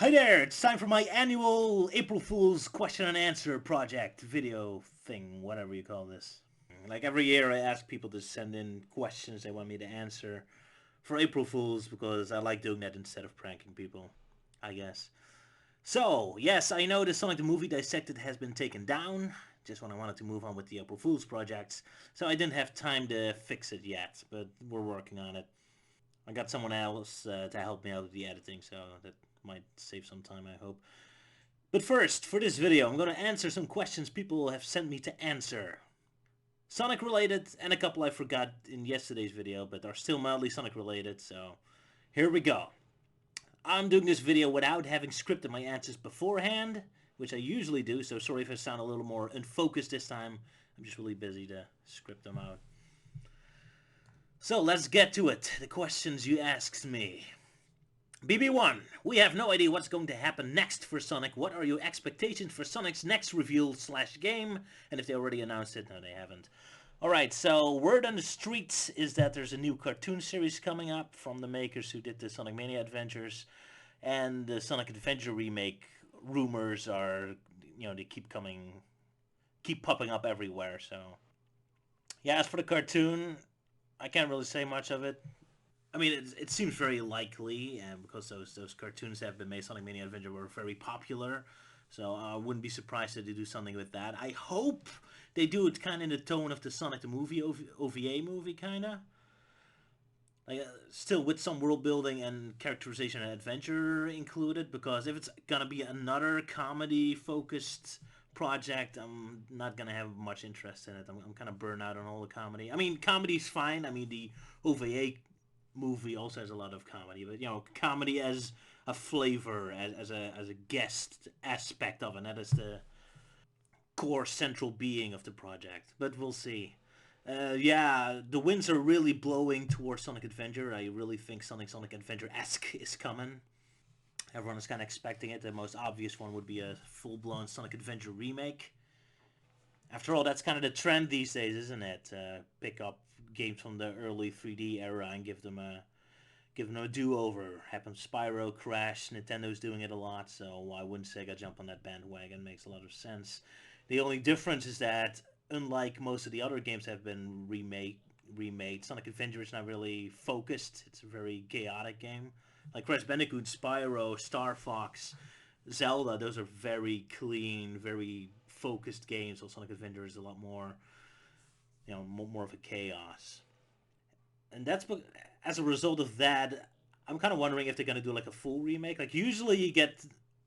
Hi there, it's time for my annual April Fool's question and answer project video thing, whatever you call this. Like every year I ask people to send in questions they want me to answer for April Fools because I like doing that instead of pranking people, I guess. So, yes, I know the Sonic the Movie Dissected has been taken down, just when I wanted to move on with the April Fool's projects, so I didn't have time to fix it yet, but we're working on it. I got someone else to help me out with the editing, so that might save some time, I hope. But first, for this video, I'm going to answer some questions people have sent me to answer. Sonic related, and a couple I forgot in yesterday's video, but are still mildly Sonic related, so here we go. I'm doing this video without having scripted my answers beforehand, which I usually do, so sorry if I sound a little more unfocused this time. I'm just really busy to script them out. So let's get to it. The questions you asked me. BB1, we have no idea what's going to happen next for Sonic. What are your expectations for Sonic's next reveal / game? And if they already announced it, no, they haven't. Alright, so word on the streets is that there's a new cartoon series coming up from the makers who did the Sonic Mania adventures. And the Sonic Adventure remake rumors are, they keep popping up everywhere, so. Yeah, as for the cartoon, I can't really say much of it. I mean, it seems very likely, and because those cartoons that have been made, Sonic Mania Adventure, were very popular. So I wouldn't be surprised if they do something with that. I hope they do it kind of in the tone of the Sonic the Movie OVA movie, kind of. Like, still with some world building and characterization and adventure included, because if it's gonna be another comedy focused project, I'm not gonna have much interest in it. I'm kind of burned out on all the comedy. I mean, comedy's fine. I mean, the OVA movie also has a lot of comedy, but comedy as a flavor, as a guest aspect of it. That is the core central being of the project. But we'll see. Yeah, the winds are really blowing towards Sonic Adventure. I really think Sonic Adventure-esque is coming. Everyone is kind of expecting it. The most obvious one would be a full-blown Sonic Adventure remake. After all, that's kind of the trend these days, isn't it? Pick up games from the early 3D era and give them a do-over. Happened Spyro, Crash, Nintendo's doing it a lot, so why wouldn't Sega jump on that bandwagon? Makes a lot of sense. The only difference is that, unlike most of the other games that have been remade, Sonic Adventure is not really focused. It's a very chaotic game. Like Crash Bandicoot, Spyro, Star Fox, Zelda, those are very clean, very focused games, so Sonic Adventure is a lot more, more of a chaos. And that's as a result of that, I'm kind of wondering if they're gonna do like a full remake. Like usually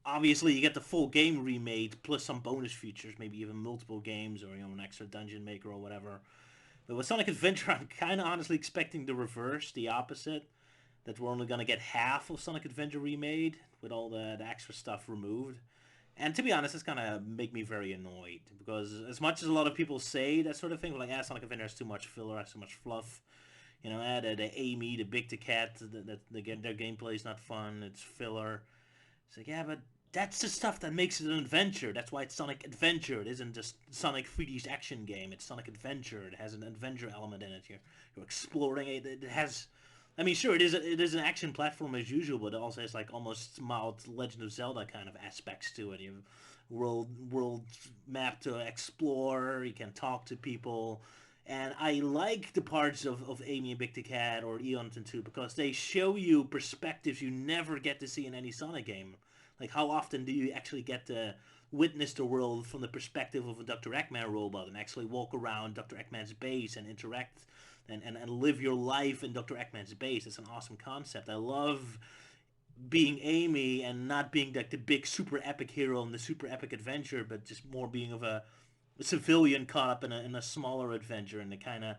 obviously you get the full game remade plus some bonus features, maybe even multiple games or an extra dungeon maker or whatever. But with Sonic Adventure, I'm kind of honestly expecting the reverse, the opposite. That we're only gonna get half of Sonic Adventure remade with all the extra stuff removed. And to be honest, it's gonna make me very annoyed because as much as a lot of people say that sort of thing, like, Sonic Adventure has too much filler, has too much fluff. The Amy, the Big the Cat, their gameplay is not fun. It's filler. It's like, yeah, but that's the stuff that makes it an adventure. That's why it's Sonic Adventure. It isn't just Sonic 3D's action game. It's Sonic Adventure. It has an adventure element in it. You're exploring it. It has. I mean, sure, it is an action platform as usual, but it also has like almost mild Legend of Zelda kind of aspects to it. You have world map to explore. You can talk to people. And I like the parts of Amy and Big the Cat or Eon and 2 because they show you perspectives you never get to see in any Sonic game. Like, how often do you actually get to witness the world from the perspective of a Dr. Eggman robot and actually walk around Dr. Eggman's base and interact and live your life in Dr. Eggman's base? It's an awesome concept. I love being Amy and not being like the big super epic hero in the super epic adventure, but just more being of a civilian caught up in a smaller adventure and the kind of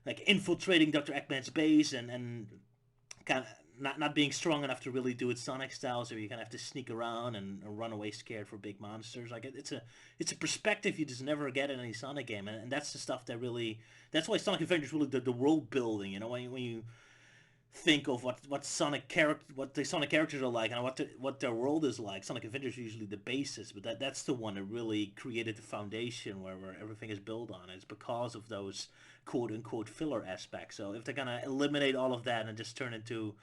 like infiltrating Dr. Eggman's base and kind of not being strong enough to really do it Sonic style, so you kind of have to sneak around and run away scared for big monsters. Like it's a perspective you just never get in any Sonic game, and that's the stuff that really that's why Sonic Adventure is really the world building. When you think of what the Sonic characters are like and what their world is like. Sonic Adventure is usually the basis, but that's the one that really created the foundation where everything is built on. It's because of those quote unquote filler aspects. So if they're gonna eliminate all of that and just turn into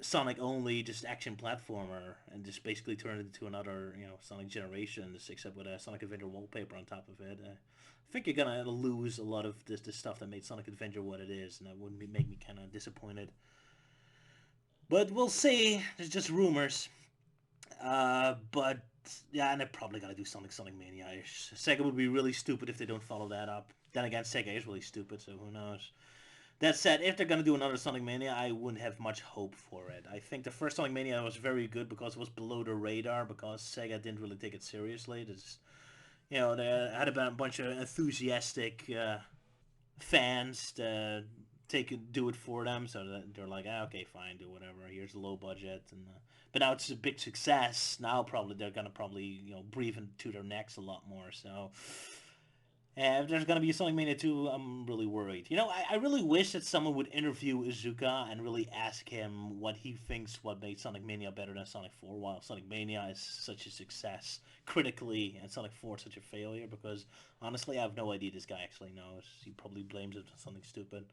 Sonic only, just action platformer, and just basically turn it into another, Sonic Generations, except with a Sonic Adventure wallpaper on top of it. I think you're gonna lose a lot of this stuff that made Sonic Adventure what it is, and that would make me kind of disappointed. But we'll see. There's just rumors. But yeah, and they're probably gonna do Sonic Mania-ish. Sega would be really stupid if they don't follow that up. Then again, Sega is really stupid, so who knows? That said, if they're gonna do another Sonic Mania, I wouldn't have much hope for it. I think the first Sonic Mania was very good because it was below the radar because Sega didn't really take it seriously. They had a bunch of enthusiastic fans to do it for them, so that they're like, okay, fine, do whatever. Here's a low budget, but now it's a big success. Now probably they're gonna breathe into their necks a lot more. So and if there's going to be a Sonic Mania 2, I'm really worried. I really wish that someone would interview Izuka and really ask him what he thinks what made Sonic Mania better than Sonic 4, while Sonic Mania is such a success critically and Sonic 4 is such a failure, because honestly, I have no idea this guy actually knows. He probably blames it on something stupid.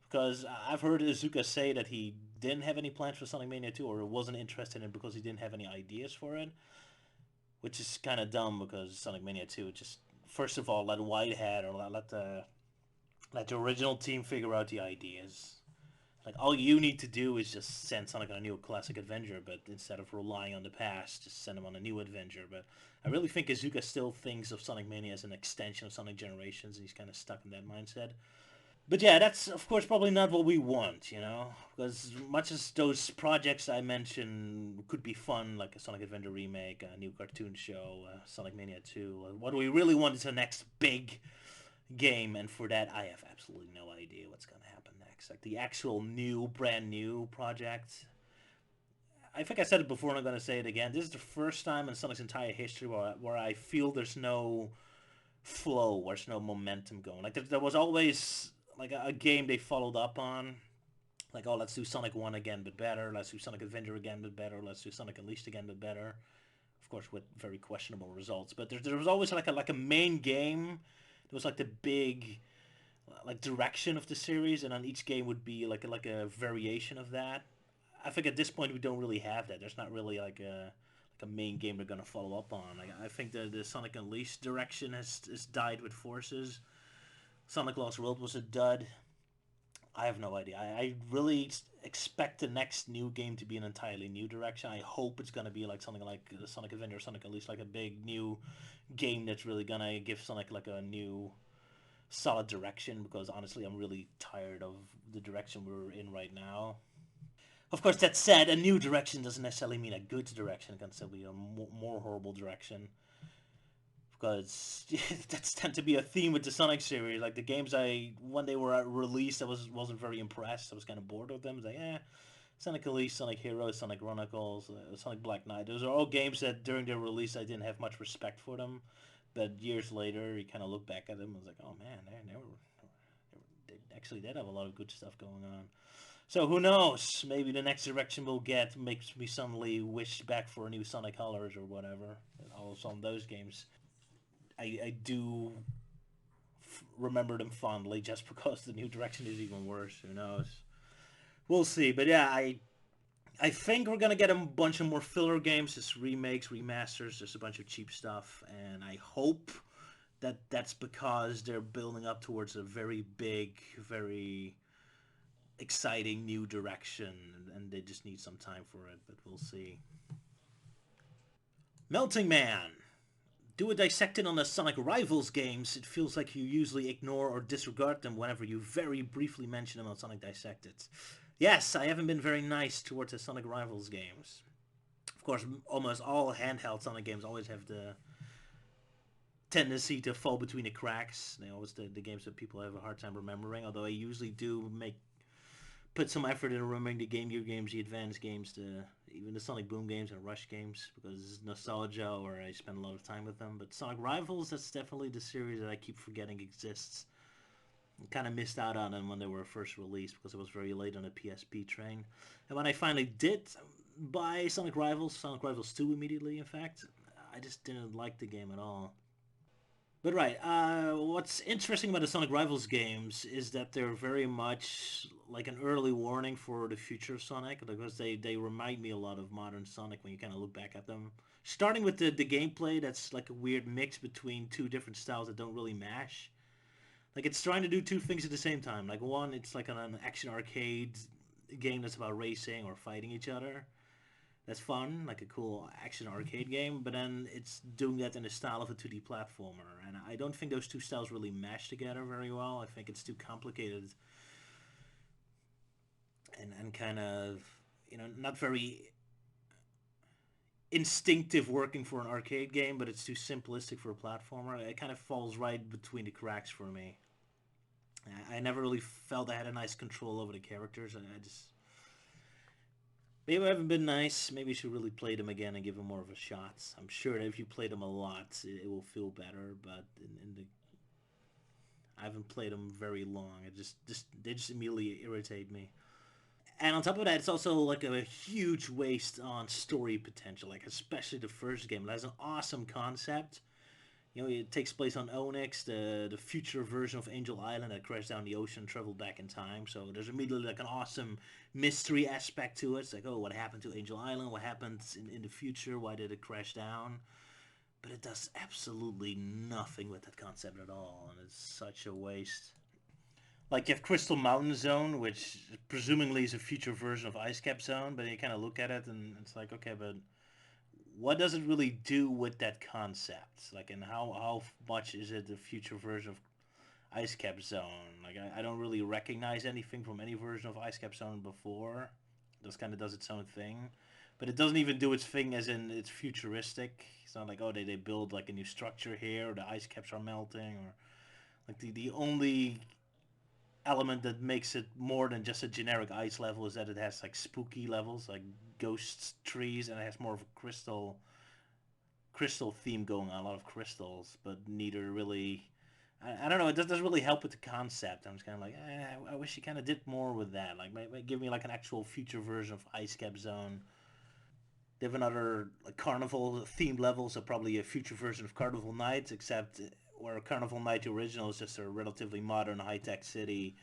Because I've heard Izuka say that he didn't have any plans for Sonic Mania 2 or wasn't interested in it because he didn't have any ideas for it, which is kind of dumb because Sonic Mania 2 just first of all let Whitehead or let the original team figure out the ideas. Like all you need to do is just send Sonic on a new classic adventure, but instead of relying on the past, just send him on a new adventure. But I really think Izuka still thinks of Sonic Mania as an extension of Sonic Generations, and he's kind of stuck in that mindset. But yeah, that's of course probably not what we want, because much as those projects I mentioned could be fun, like a Sonic Adventure remake, a new cartoon show, Sonic Mania 2, what we really want is the next big game, and for that I have absolutely no idea what's going to happen next. Like the actual new, brand new project. I think I said it before and I'm going to say it again. This is the first time in Sonic's entire history where I feel there's no flow, there's no momentum going. Like there was always like a game they followed up on, like, oh, let's do Sonic 1 again but better, let's do Sonic Adventure again but better, let's do Sonic Unleashed again but better, of course with very questionable results. But there was always like a main game. There was like the big like direction of the series, and on each game would be like a variation of that. I think at this point we don't really have that. There's not really like a main game they're gonna follow up on. Like, I think the Sonic Unleashed direction has died with forces. Sonic Lost World was a dud. I have no idea. I really expect the next new game to be an entirely new direction. I hope it's gonna be like something like the Sonic Adventure, Sonic Unleashed, like a big new game that's really gonna give Sonic like a new solid direction. Because honestly, I'm really tired of the direction we're in right now. Of course, that said, a new direction doesn't necessarily mean a good direction. It can still be a more horrible direction. Because that's tend to be a theme with the Sonic series. Like the games when they were released, wasn't very impressed. I was kind of bored of them. I was like, Sonic Elite, Sonic Heroes, Sonic Chronicles, Sonic Black Knight. Those are all games that during their release I didn't have much respect for them. But years later, you kind of look back at them and was like, oh man, they actually did have a lot of good stuff going on. So who knows? Maybe the next direction we'll get makes me suddenly wish back for a new Sonic Colors or whatever. All some of those games, I do remember them fondly just because the new direction is even worse. Who knows? We'll see. But yeah, I think we're gonna get a bunch of more filler games, just remakes, remasters, just a bunch of cheap stuff, and I hope that that's because they're building up towards a very big, very exciting new direction, and they just need some time for it. But we'll see. Melting Man. Do a dissected on the Sonic Rivals games. It feels like you usually ignore or disregard them whenever you very briefly mention them on Sonic Dissected. Yes, I haven't been very nice towards the Sonic Rivals games. Of course, almost all handheld Sonic games always have the tendency to fall between the cracks. They always the games that people have a hard time remembering. Although I usually do put some effort in remembering the Game Gear games, the Advance games, even the Sonic Boom games and Rush games, because it's nostalgia or I spend a lot of time with them. But Sonic Rivals, that's definitely the series that I keep forgetting exists. I kind of missed out on them when they were first released because it was very late on the PSP train. And when I finally did buy Sonic Rivals 2 immediately, in fact, I just didn't like the game at all. But right, what's interesting about the Sonic Rivals games is that they're very much like an early warning for the future of Sonic because they remind me a lot of modern Sonic when you kind of look back at them. Starting with the gameplay, that's like a weird mix between two different styles that don't really mash. Like it's trying to do two things at the same time. Like one, it's like an action arcade game that's about racing or fighting each other. That's fun, like a cool action arcade game, but then it's doing that in the style of a 2D platformer. And I don't think those two styles really mesh together very well. I think it's too complicated and kind of, not very instinctive working for an arcade game, but it's too simplistic for a platformer. It kind of falls right between the cracks for me. I never really felt I had a nice control over the characters. I just maybe I haven't been nice. Maybe you should really play them again and give them more of a shot. I'm sure that if you play them a lot, it will feel better. But in the I haven't played them very long. It just they just immediately irritate me. And on top of that, it's also like a huge waste on story potential. Like especially the first game, it has an awesome concept. It takes place on Onyx, the future version of Angel Island that crashed down the ocean, traveled back in time. So there's immediately like an awesome mystery aspect to it. It's like, oh, what happened to Angel Island? What happened in the future? Why did it crash down? But it does absolutely nothing with that concept at all, and it's such a waste. Like you have Crystal Mountain Zone, which presumably is a future version of Ice Cap Zone, but you kind of look at it and it's like, okay, but what does it really do with that concept? Like, and how much is it the future version of Ice Cap Zone? Like, I don't really recognize anything from any version of Ice Cap Zone before. It just kind of does its own thing, but it doesn't even do its thing as in it's futuristic. It's not like, oh, they build like a new structure here, or the ice caps are melting, or like the only element that makes it more than just a generic ice level is that it has like spooky levels, like ghost trees, and it has more of a crystal theme going on, a lot of crystals, but neither really. I don't know. It doesn't really help with the concept. I'm just kind of like, I wish you kind of did more with that. Like, give me like an actual future version of Ice Cap Zone. They have another like carnival themed level, so probably a future version of Carnival Nights, except where Carnival Night original is just a relatively modern high tech city.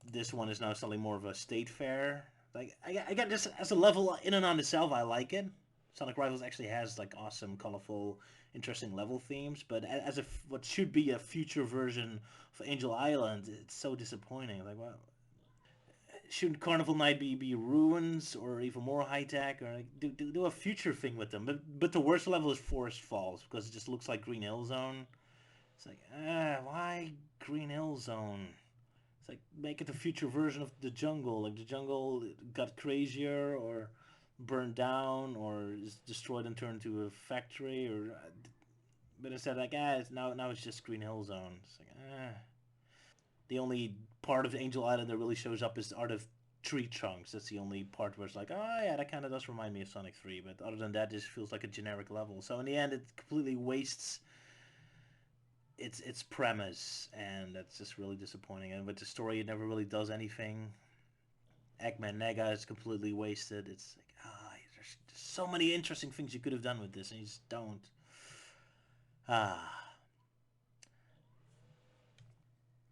This one is now something more of a state fair. Like I got this as a level in and on itself, I like it. Sonic Rivals actually has like awesome, colorful, interesting level themes, but as a what should be a future version of Angel Island, it's so disappointing. Like, what? Shouldn't Carnival Night be ruins or even more high tech, or like, do a future thing with them? But the worst level is Forest Falls because it just looks like Green Hill Zone. It's like, why Green Hill Zone? It's like make it a future version of the jungle. Like the jungle got crazier or burned down or is destroyed and turned into a factory or but instead like now it's just Green Hill Zone. It's like the only part of Angel Island that really shows up is the art of tree trunks. That's the only part where it's like, oh yeah, that kind of does remind me of Sonic 3. But other than that, it just feels like a generic level. So in the end, it completely wastes its premise, and that's just really disappointing. And with the story, it never really does anything. Eggman Nega is completely wasted. It's like, there's so many interesting things you could have done with this, and you just don't. Ah,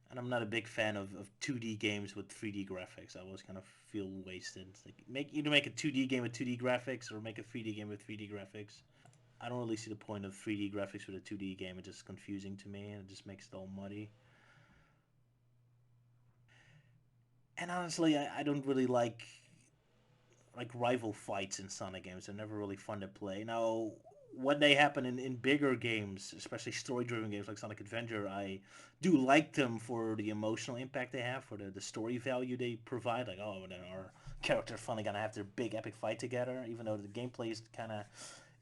and I'm not a big fan of 2D games with 3D graphics. I always kind of feel wasted. It's like make a 2D game with 2D graphics or make a 3D game with 3D graphics. I don't really see the point of 3D graphics with a 2D game. It's just confusing to me, and it just makes it all muddy. And honestly, I don't really like rival fights in Sonic games. They're never really fun to play. Now, when they happen in bigger games, especially story-driven games like Sonic Adventure, I do like them for the emotional impact they have, for the story value they provide. Like, oh, then our characters finally gonna have their big epic fight together, even though the gameplay is kind of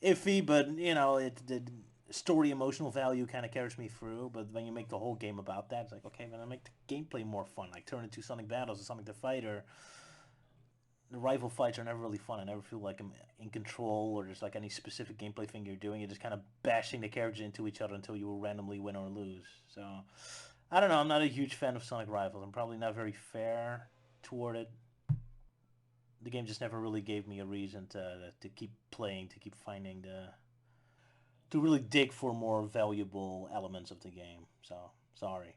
iffy. But the story emotional value kind of carries me through. But when you make the whole game about that, it's like, okay, then I make the gameplay more fun. Like turn into Sonic Battles or Sonic the Fighter, the rival fights are never really fun. I never feel like I'm in control or there's like any specific gameplay thing you're doing. You're just kind of bashing the characters into each other until you will randomly win or lose. So I don't know. I'm not a huge fan of Sonic Rivals. I'm probably not very fair toward it. The game just never really gave me a reason to keep playing, to keep finding to really dig for more valuable elements of the game. So, sorry.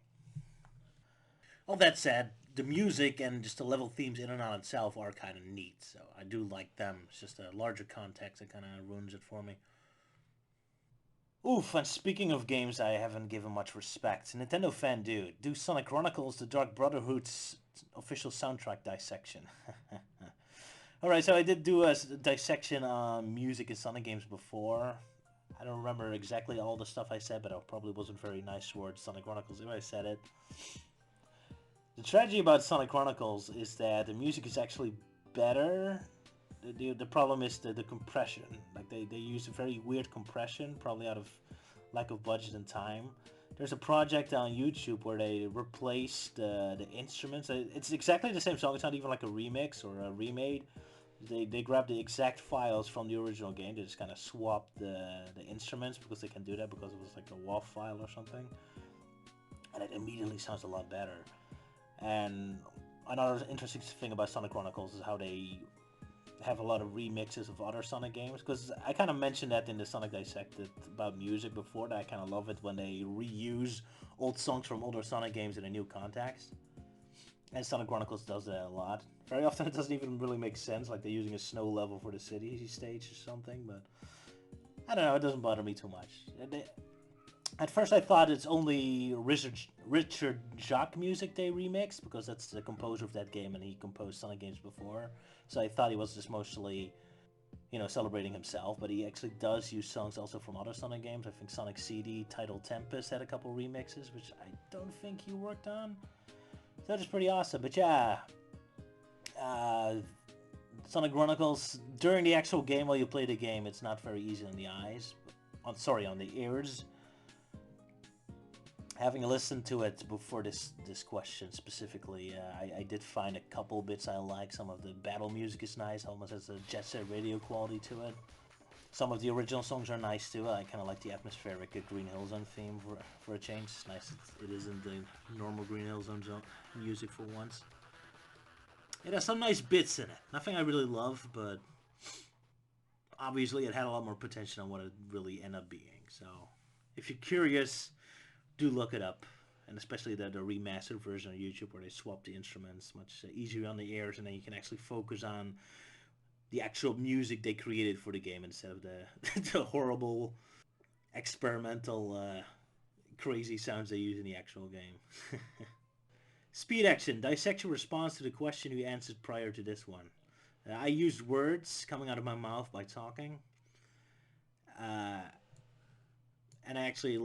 All that said, the music and just the level themes in and on itself are kind of neat. So I do like them. It's just a larger context that kind of ruins it for me. Oof, and speaking of games I haven't given much respect, Nintendo fan dude, do Sonic Chronicles the Dark Brotherhood's official soundtrack dissection. Alright, so I did do a dissection on music in Sonic games before. I don't remember exactly all the stuff I said, but I probably wasn't very nice towards Sonic Chronicles if I said it. The tragedy about Sonic Chronicles is that the music is actually better. The problem is the compression. Like they use a very weird compression, probably out of lack of budget and time. There's a project on YouTube where they replaced the instruments. It's exactly the same song. It's not even like a remix or a remade. They grabbed the exact files from the original game. They just kind of swapped the instruments because they can do that because it was like a WAV file or something. And it immediately sounds a lot better. And another interesting thing about Sonic Chronicles is how they have a lot of remixes of other Sonic games, because I kind of mentioned that in the Sonic Dissected about music before, that I kind of love it when they reuse old songs from older Sonic games in a new context. And Sonic Chronicles does that a lot. Very often it doesn't even really make sense, like they're using a snow level for the city stage or something, but I don't know, it doesn't bother me too much. At first I thought it's only Richard Jacques music they remixed, because that's the composer of that game and he composed Sonic games before. So I thought he was just mostly, celebrating himself, but he actually does use songs also from other Sonic games. I think Sonic CD, Title Tempest had a couple remixes, which I don't think he worked on. So that's pretty awesome, but yeah. Sonic Chronicles, during the actual game, while you play the game, it's not very easy on the eyes. On the ears. Having listened to it before this question specifically, I did find a couple bits I like. Some of the battle music is nice, almost has a Jet Set Radio quality to it. Some of the original songs are nice too. I kind of like the atmospheric Green Hill Zone theme for a change. It's nice. It isn't the normal Green Hill Zone music for once. It has some nice bits in it. Nothing I really love, but obviously it had a lot more potential than what it really ended up being. So if you're curious, do look it up. And especially the remastered version on YouTube where they swap the instruments, much easier on the ears, and then you can actually focus on the actual music they created for the game instead of the horrible experimental crazy sounds they use in the actual game. Speed action. Dissect your response to the question you answered prior to this one. I used words coming out of my mouth by talking. And I actually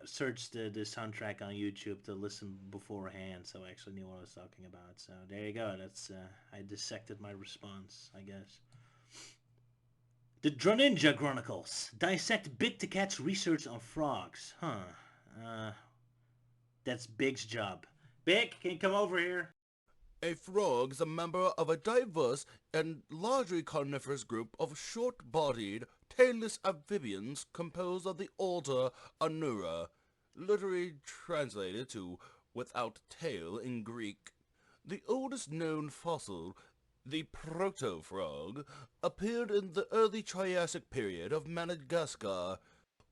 searched the soundtrack on YouTube to listen beforehand, so I actually knew what I was talking about. So there you go. That's I dissected my response, I guess. The Droninja Chronicles. Dissect Big to Cat's research on frogs. That's Big's job. Big, can you come over here? A frog is a member of a diverse and largely carnivorous group of short-bodied, tailless amphibians composed of the order Anura, literally translated to without tail in Greek. The oldest known fossil, the proto-frog, appeared in the early Triassic period of Madagascar,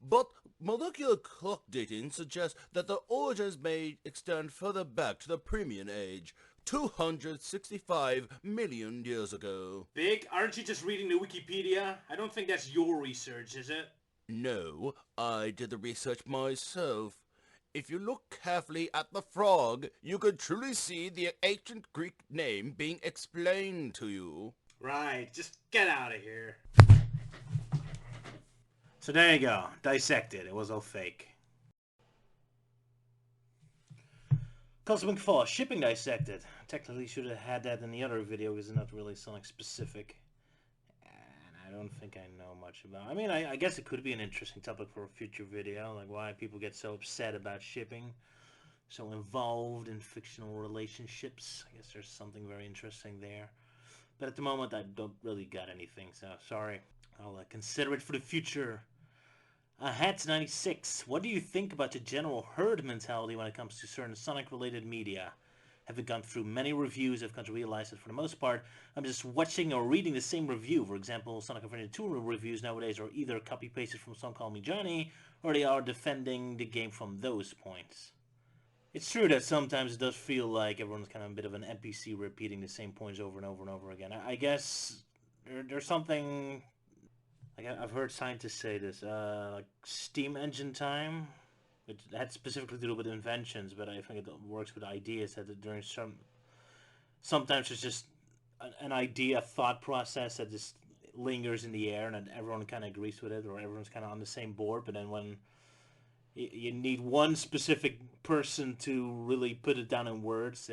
but molecular clock dating suggests that the origins may extend further back to the Permian Age, 265 million years ago. Big, aren't you just reading the Wikipedia? I don't think that's your research, is it? No, I did the research myself. If you look carefully at the frog, you can truly see the ancient Greek name being explained to you. Right, just get out of here. So there you go. Dissected. It was all fake. Cosmic Fall. Shipping dissected. Technically should have had that in the other video because it's not really Sonic specific. And I don't think I know much about it. I mean, I guess it could be an interesting topic for a future video. Like why people get so upset about shipping. So involved in fictional relationships. I guess there's something very interesting there. But at the moment I don't really got anything. So sorry. I'll consider it for the future. Hats 96. What do you think about the general herd mentality when it comes to certain Sonic-related media? Having gone through many reviews, I've come to realize that for the most part, I'm just watching or reading the same review. For example, Sonic Adventure 2 reviews nowadays are either copy-pasted from Some Call Me Johnny, or they are defending the game from those points. It's true that sometimes it does feel like everyone's kind of a bit of an NPC repeating the same points over and over and over again. I guess there's something... Like I've heard scientists say this, like steam engine time. It had specifically to do with inventions, but I think it works with ideas that during sometimes it's just an idea, a thought process that just lingers in the air and that everyone kind of agrees with it or everyone's kind of on the same board. But then when you need one specific person to really put it down in words,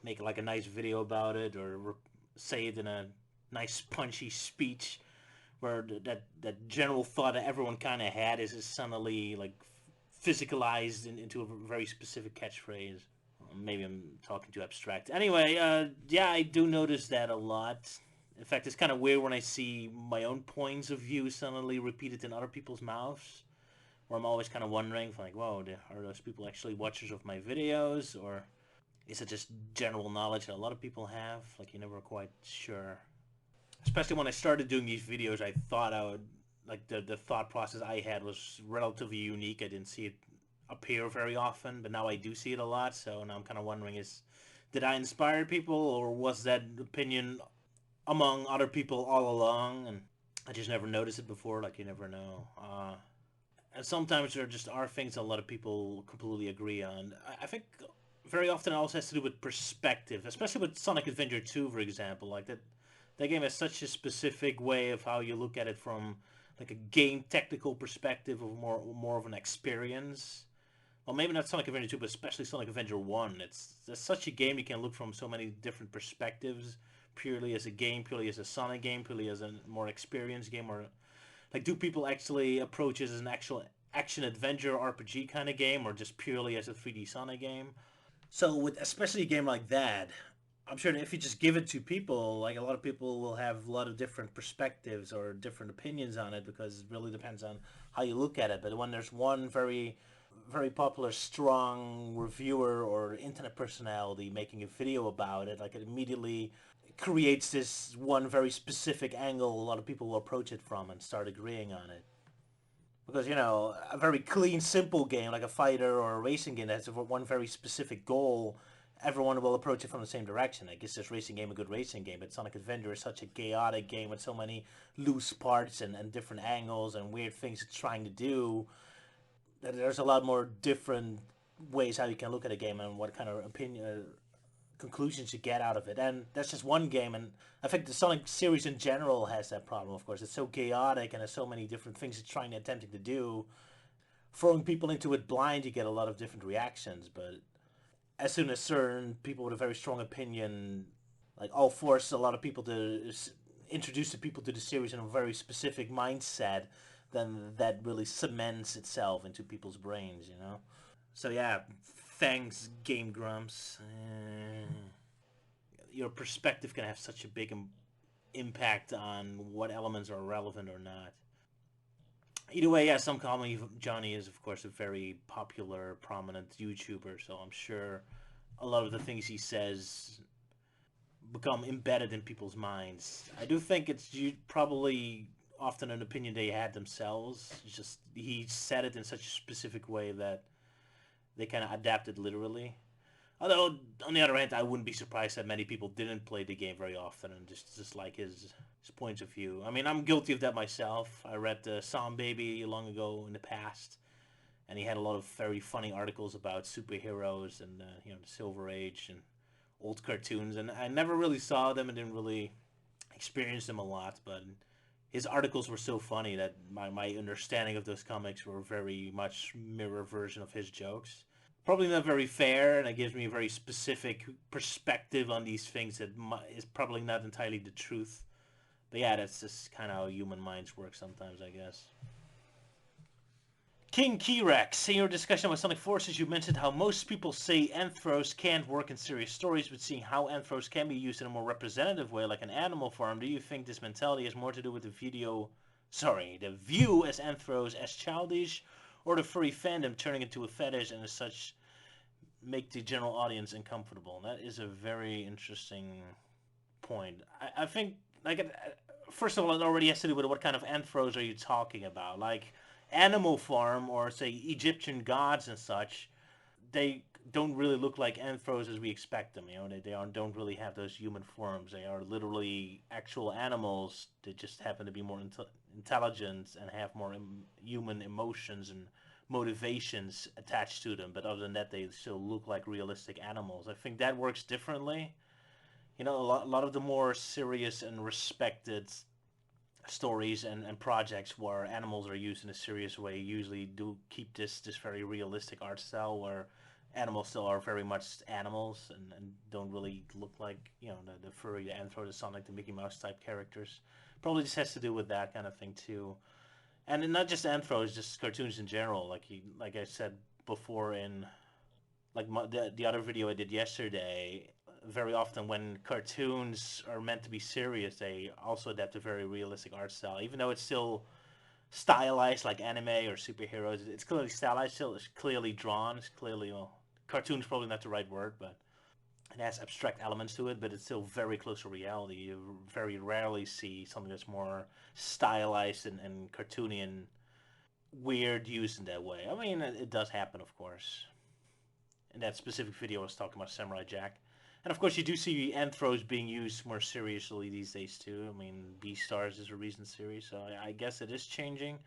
make like a nice video about it or say it in a nice punchy speech, where that general thought that everyone kind of had is suddenly like physicalized into a very specific catchphrase. Maybe I'm talking too abstract. Anyway, yeah, I do notice that a lot. In fact, it's kind of weird when I see my own points of view suddenly repeated in other people's mouths, where I'm always kind of wondering, like, whoa, are those people actually watchers of my videos, or is it just general knowledge that a lot of people have? Like, you're never quite sure. Especially when I started doing these videos, I thought I would, like, the thought process I had was relatively unique. I didn't see it appear very often, but now I do see it a lot, so now I'm kind of wondering, did I inspire people, or was that opinion among other people all along, and I just never noticed it before? Like, you never know. And sometimes there just are things a lot of people completely agree on. I think very often it also has to do with perspective, especially with Sonic Adventure 2, for example. Like, that game has such a specific way of how you look at it from like a game technical perspective, of more of an experience. Well, maybe not Sonic Adventure 2, but especially Sonic Adventure 1. It's such a game you can look from so many different perspectives, purely as a game, purely as a Sonic game, purely as a more experienced game, or like, do people actually approach it as an actual action adventure RPG kind of game, or just purely as a 3D Sonic game? So with especially a game like that, I'm sure that if you just give it to people, like, a lot of people will have a lot of different perspectives or different opinions on it, because it really depends on how you look at it. But when there's one very popular, strong reviewer or internet personality making a video about it, like, it immediately creates this one very specific angle a lot of people will approach it from and start agreeing on it. Because, a very clean, simple game, like a fighter or a racing game that has one very specific goal, everyone will approach it from the same direction. Like, is this racing game a good racing game? But Sonic Adventure is such a chaotic game with so many loose parts and different angles and weird things it's trying to do, that there's a lot more different ways how you can look at a game and what kind of opinion, conclusions you get out of it. And that's just one game, and I think the Sonic series in general has that problem, of course. It's so chaotic and there's so many different things it's attempting to do. Throwing people into it blind, you get a lot of different reactions, but as soon as certain people with a very strong opinion, like, I'll force a lot of people to introduce the people to the series in a very specific mindset, then that really cements itself into people's brains, So yeah, thanks, Game Grumps. Your perspective can have such a big impact on what elements are relevant or not. Either way, yeah, Some Call Me Johnny is, of course, a very popular, prominent YouTuber, so I'm sure a lot of the things he says become embedded in people's minds. I do think it's probably often an opinion they had themselves. It's just he said it in such a specific way that they kind of adapted literally. Although, on the other hand, I wouldn't be surprised that many people didn't play the game very often and just like his points of view. I mean, I'm guilty of that myself. I read Psalm Baby long ago in the past, and he had a lot of very funny articles about superheroes and the Silver Age and old cartoons, and I never really saw them and didn't really experience them a lot, but his articles were so funny that my understanding of those comics were very much mirror version of his jokes. Probably not very fair, and it gives me a very specific perspective on these things that is probably not entirely the truth. But yeah, that's just kind of how human minds work sometimes, I guess. King Keyrex, in your discussion with Sonic Forces, you mentioned how most people say Anthros can't work in serious stories, but seeing how Anthros can be used in a more representative way, like an animal form, do you think this mentality has more to do with the view as Anthros as childish, or the furry fandom turning into a fetish and as such make the general audience uncomfortable. That is a very interesting point. I think, like, first of all, it already has to do with what kind of anthros are you talking about. Like, Animal Farm or, say, Egyptian gods and such, they don't really look like anthros as we expect them. You know, don't really have those human forms. They are literally actual animals that just happen to be more intelligent and have more human emotions and motivations attached to them. But other than that, they still look like realistic animals. I think that works differently. You know, a lot of the more serious and respected stories and projects where animals are used in a serious way usually do keep this very realistic art style where animals still are very much animals and don't really look like, you know, the furry, the Anthro, the Sonic, the Mickey Mouse type characters. Probably just has to do with that kind of thing too. And not just Anthros, just cartoons in general. Like I said before in like the other video I did yesterday, very often when cartoons are meant to be serious, they also adapt a very realistic art style. Even though it's still stylized like anime or superheroes, it's clearly stylized, still it's clearly drawn, it's clearly, well, cartoon's probably not the right word, but it has abstract elements to it, but it's still very close to reality. You very rarely see something that's more stylized and cartoony and weird used in that way. I mean, it does happen, of course. In that specific video, I was talking about Samurai Jack. And of course, you do see anthros being used more seriously these days too. I mean, Beastars is a recent series, so I guess it is changing.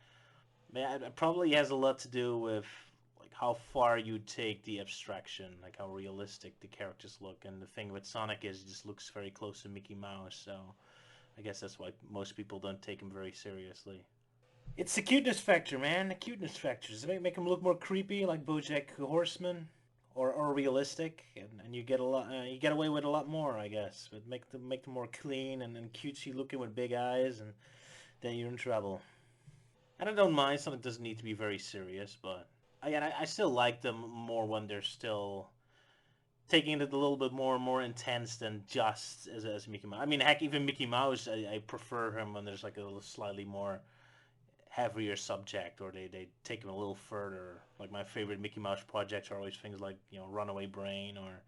Man, it probably has a lot to do with like how far you take the abstraction, like how realistic the characters look. And the thing with Sonic is, it just looks very close to Mickey Mouse, so I guess that's why most people don't take him very seriously. It's the cuteness factor, man. The cuteness factor. Does it make him look more creepy, like BoJack Horseman, or realistic, and you get a lot. You get away with a lot more, I guess. But make them more clean and cutesy looking with big eyes, and then you're in trouble. And I don't mind. Something doesn't need to be very serious, but again, I still like them more when they're still taking it a little bit more intense than just as Mickey Mouse. I mean, heck, even Mickey Mouse, I prefer him when there's like a little slightly more heavier subject, or they take them a little further. Like my favorite Mickey Mouse projects are always things like, you know, Runaway Brain, or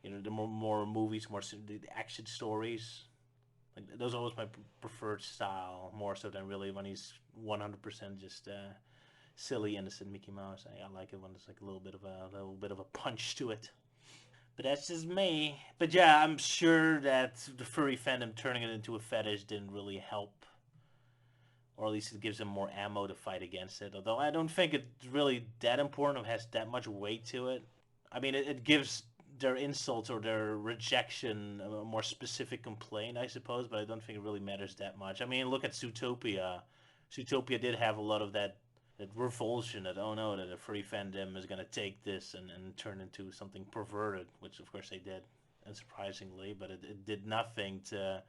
you know, the more movies, more the action stories. Like those are always my preferred style, more so than really when he's 100% just silly innocent Mickey Mouse. I like it when there's like a little bit of a punch to it. But that's just me. But yeah, I'm sure that the furry fandom turning it into a fetish didn't really help, or at least it gives them more ammo to fight against it. Although I don't think it's really that important or has that much weight to it. I mean, it gives their insults or their rejection a more specific complaint, I suppose, but I don't think it really matters that much. I mean, look at Zootopia. Zootopia did have a lot of that revulsion that, oh no, that a furry fandom is going to take this and turn into something perverted, which of course they did, unsurprisingly, but it did nothing to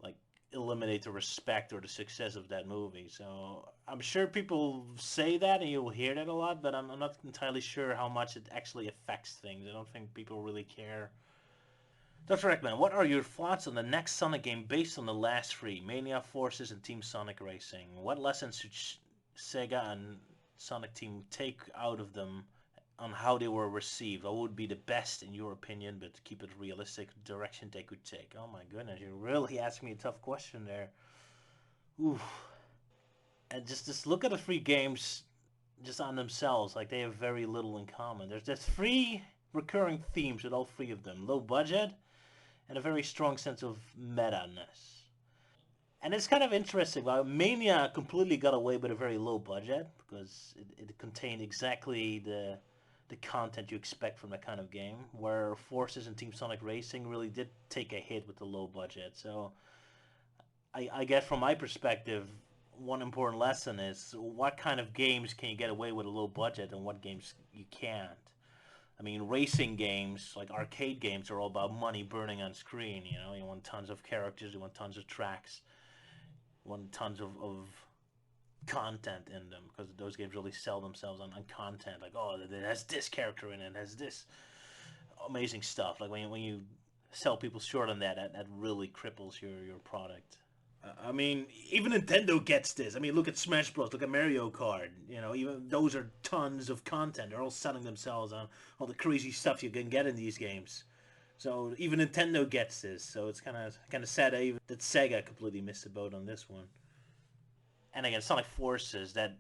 like eliminate the respect or the success of that movie. So I'm sure people say that and you'll hear that a lot, but I'm not entirely sure how much it actually affects things. I don't think people really care. Dr. Ekman, what are your thoughts on the next Sonic game based on the last three, Mania, Forces, and Team Sonic Racing? What lessons should Sega and Sonic Team take out of them on how they were received? What would be the best, in your opinion, but to keep it realistic, direction they could take? Oh my goodness, you really asked me a tough question there. Ooh. And just look at the three games just on themselves, like they have very little in common. There's three recurring themes with all three of them: low budget and a very strong sense of meta-ness. And it's kind of interesting. Well, Mania completely got away with a very low budget because it contained exactly the content you expect from that kind of game. Where Forces and Team Sonic Racing really did take a hit with the low budget. So I guess from my perspective, one important lesson is what kind of games can you get away with a low budget and what games you can't. I mean, racing games, like arcade games, are all about money burning on screen. You know, you want tons of characters, you want tons of tracks, you want tons of content in them because those games really sell themselves on content. Like, oh, it has this character in it, it has this amazing stuff. Like when you sell people short on that really cripples your product. I mean, even Nintendo gets this. I mean, look at Smash Bros. Look at Mario Kart. You know, even those are tons of content. They're all selling themselves on all the crazy stuff you can get in these games. So even Nintendo gets this. So it's kind of sad that even that Sega completely missed the boat on this one. And again, Sonic Forces, that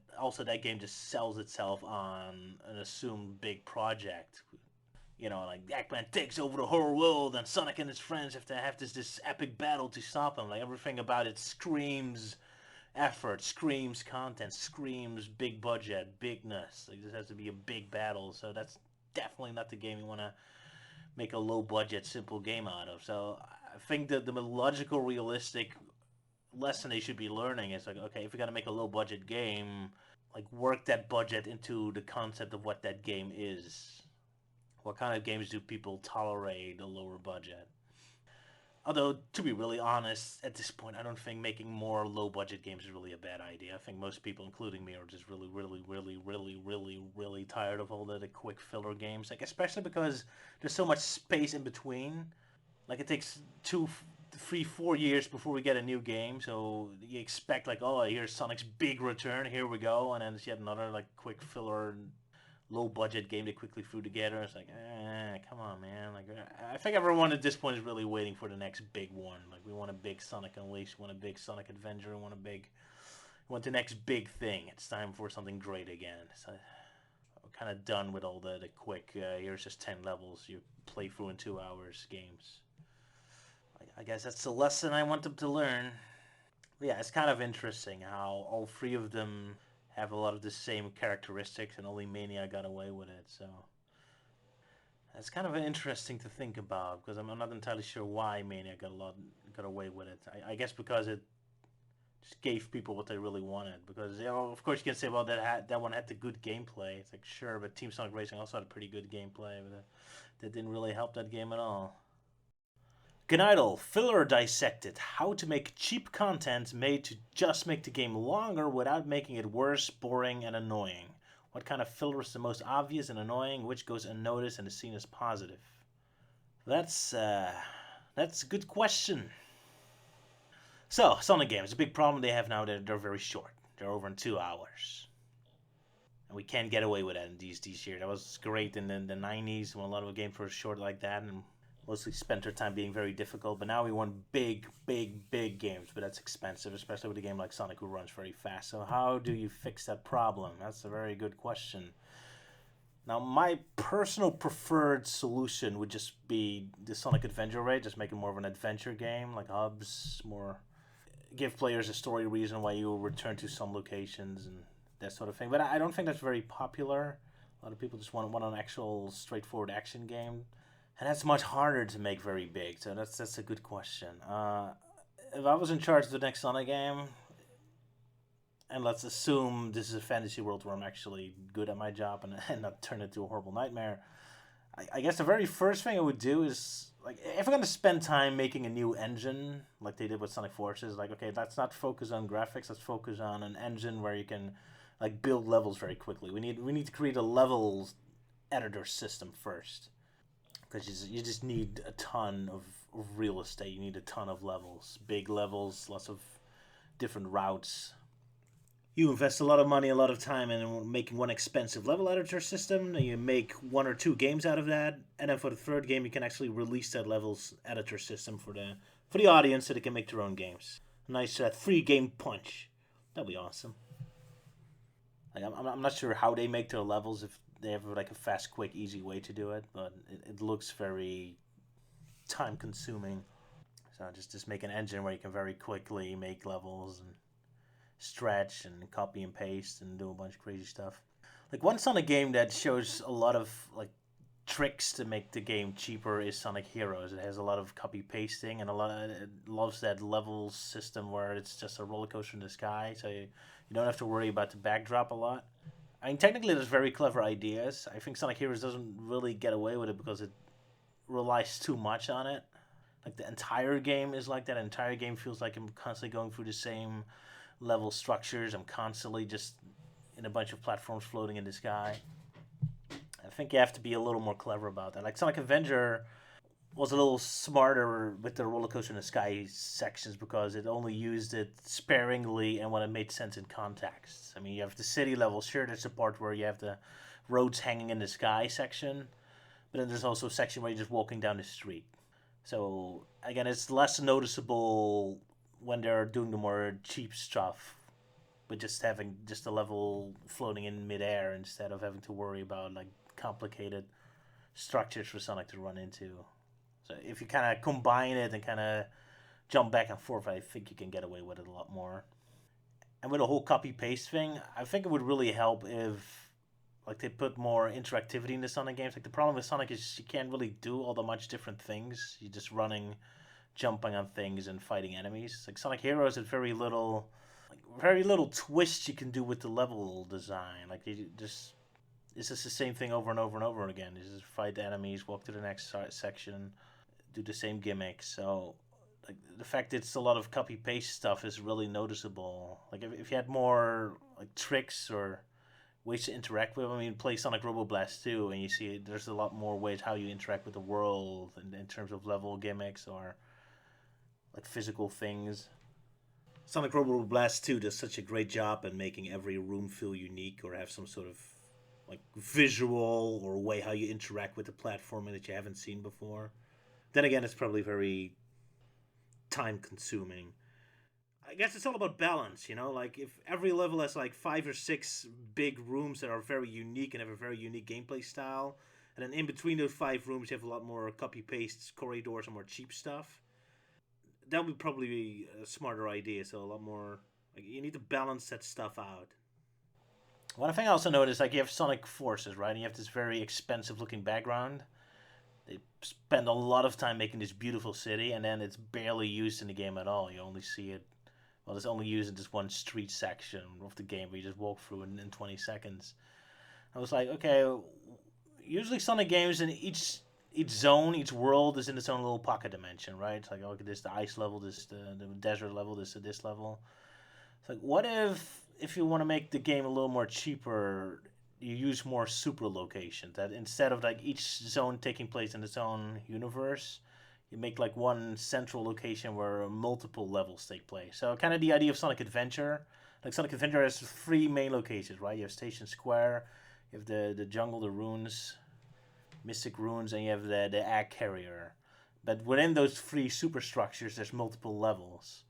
game just sells itself on an assumed big project. You know, like Eggman takes over the whole world, and Sonic and his friends have to have this epic battle to stop him. Like everything about it screams effort, screams content, screams big budget, bigness. Like this has to be a big battle. So that's definitely not the game you want to make a low budget, simple game out of. So I think that the logical, realistic lesson they should be learning is like, okay, if you're gonna make a low budget game, like work that budget into the concept of what that game is. What kind of games do people tolerate a lower budget? Although, to be really honest, at this point, I don't think making more low budget games is really a bad idea. I think most people, including me, are just really, really, really, really, really, really tired of all the quick filler games. Like, especially because there's so much space in between. Like, it takes 2, 3, 4 years before we get a new game. So you expect, like, oh, here's Sonic's big return. Here we go. And then it's yet another, like, quick filler low budget game they quickly threw together. It's like, come on, man. Like, I think everyone at this point is really waiting for the next big one. Like, we want a big Sonic Unleashed, we want a big Sonic Adventure, we want the next big thing. It's time for something great again. So I'm kind of done with all the quick, here's just 10 levels you play through in 2 hours games. I guess that's the lesson I want them to learn. But yeah, it's kind of interesting how all three of them have a lot of the same characteristics, and only Mania got away with it. So it's kind of interesting to think about because I'm not entirely sure why Mania got away with it. I guess because it just gave people what they really wanted. Because of course you can say, well, that one had the good gameplay. It's like sure, but Team Sonic Racing also had a pretty good gameplay, but that didn't really help that game at all. Gnidle, filler dissected. How to make cheap content made to just make the game longer without making it worse, boring, and annoying. What kind of filler is the most obvious and annoying? Which goes unnoticed and is seen as positive? That's a good question. So, Sonic games, the big problem they have now, they're very short. They're over in 2 hours. And we can't get away with that in these years. That was great in the 90s when a lot of games were short like that, and mostly spent our time being very difficult. But now we want big, big, big games, but that's expensive, especially with a game like Sonic who runs very fast. So how do you fix that problem? That's a very good question. Now, my personal preferred solution would just be the Sonic Adventure rate, just make it more of an adventure game, like hubs, more give players a story reason why you will return to some locations and that sort of thing. But I don't think that's very popular. A lot of people just want an actual straightforward action game. And that's much harder to make very big, so that's a good question. If I was in charge of the next Sonic game, and let's assume this is a fantasy world where I'm actually good at my job and not turn it into a horrible nightmare, I guess the very first thing I would do is, like, if I'm going to spend time making a new engine, like they did with Sonic Forces, like, okay, let's not focus on graphics, let's focus on an engine where you can, like, build levels very quickly. We need to create a levels editor system first. Because you just need a ton of real estate. You need a ton of levels. Big levels, lots of different routes. You invest a lot of money, a lot of time in making one expensive level editor system. And you make 1 or 2 games out of that. And then for the third game, you can actually release that levels editor system for the audience so they can make their own games. A nice 3-game punch. That'd be awesome. Like, I'm not sure how they make their levels, if they have like a fast, quick, easy way to do it, but it looks very time consuming. So just make an engine where you can very quickly make levels and stretch and copy and paste and do a bunch of crazy stuff. Like one Sonic game that shows a lot of like tricks to make the game cheaper is Sonic Heroes. It has a lot of copy pasting and it loves that level system where it's just a roller coaster in the sky, so you don't have to worry about the backdrop a lot. I mean, technically, there's very clever ideas. I think Sonic Heroes doesn't really get away with it because it relies too much on it. Like, the entire game is like that. The entire game feels like I'm constantly going through the same level structures. I'm constantly just in a bunch of platforms floating in the sky. I think you have to be a little more clever about that. Like, Sonic Adventure, was a little smarter with the roller coaster in the sky sections because it only used it sparingly and when it made sense in context. I mean, you have the city level, sure, there's a part where you have the roads hanging in the sky section, but then there's also a section where you're just walking down the street. So again, it's less noticeable when they're doing the more cheap stuff, but just having just a level floating in midair instead of having to worry about like complicated structures for Sonic to run into. So if you kind of combine it and kind of jump back and forth, I think you can get away with it a lot more. And with the whole copy paste thing, I think it would really help if like they put more interactivity in the Sonic games. Like the problem with Sonic is you can't really do all that much different things. You're just running, jumping on things, and fighting enemies. Like Sonic Heroes has very little twist you can do with the level design. Like you just it's just the same thing over and over and over again. You just fight the enemies, walk to the next section, do the same gimmicks. So like the fact it's a lot of copy paste stuff is really noticeable. Like if you had more like tricks or ways to interact with them. I mean, play Sonic Robo Blast 2, and you see there's a lot more ways how you interact with the world in terms of level gimmicks or like physical things. Sonic Robo Blast 2 does such a great job at making every room feel unique or have some sort of like visual or way how you interact with the platforming that you haven't seen before. Then again, it's probably very time consuming. I guess it's all about balance, you know. Like if every level has like 5 or 6 big rooms that are very unique and have a very unique gameplay style, and then in between those 5 rooms you have a lot more copy paste corridors and more cheap stuff. That would probably be a smarter idea. So a lot more. Like you need to balance that stuff out. One thing I also noticed, like you have Sonic Forces, right? And you have this very expensive looking background. They spend a lot of time making this beautiful city, and then it's barely used in the game at all. You only see it. Well, it's only used in this one street section of the game where you just walk through in 20 seconds. I was like, okay, usually Sonic games in each zone, each world is in its own little pocket dimension, right? It's like, okay, this is the ice level, this is the desert level, this is this level. It's like, what if you want to make the game a little more cheaper, you use more super locations? That instead of like each zone taking place in its own universe, you make like one central location where multiple levels take place. So kind of the idea of Sonic Adventure. Like Sonic Adventure has 3 main locations, right? You have Station Square, you have the jungle, the ruins, Mystic Ruins, and you have the Egg Carrier. But within those 3 superstructures, there's multiple levels.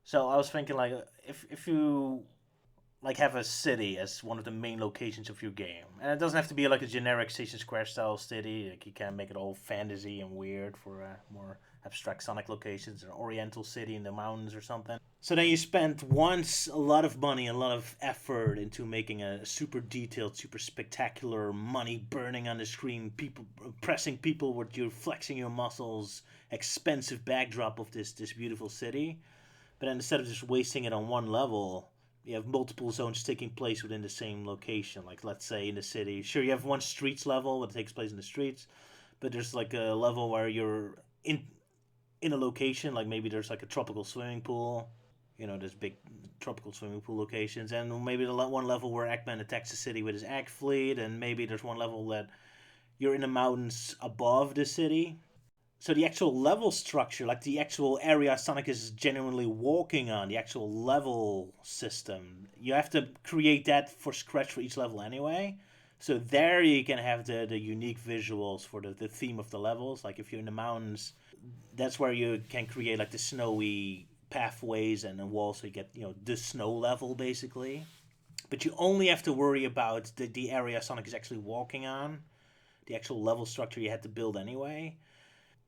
So I was thinking like if you like have a city as one of the main locations of your game, and it doesn't have to be like a generic Station Square style city. Like you can make it all fantasy and weird for more abstract Sonic locations, an Oriental city in the mountains or something. So then you spent once a lot of money, a lot of effort into making a super detailed, super spectacular, money burning on the screen, people pressing people with you flexing your muscles, expensive backdrop of this beautiful city. But then instead of just wasting it on one level, you have multiple zones taking place within the same location. Like let's say in the city, sure you have one streets level that takes place in the streets, but there's like a level where you're in a location, like maybe there's like a tropical swimming pool. You know, there's big tropical swimming pool locations, and maybe the one level where Eggman attacks the city with his egg fleet, and maybe there's one level that you're in the mountains above the city. So the actual level structure, like the actual area Sonic is genuinely walking on, the actual level system, you have to create that for scratch for each level anyway. So there you can have the unique visuals for the theme of the levels. Like if you're in the mountains, that's where you can create like the snowy pathways and the walls, so you get the snow level basically. But you only have to worry about the area Sonic is actually walking on. The actual level structure you had to build anyway.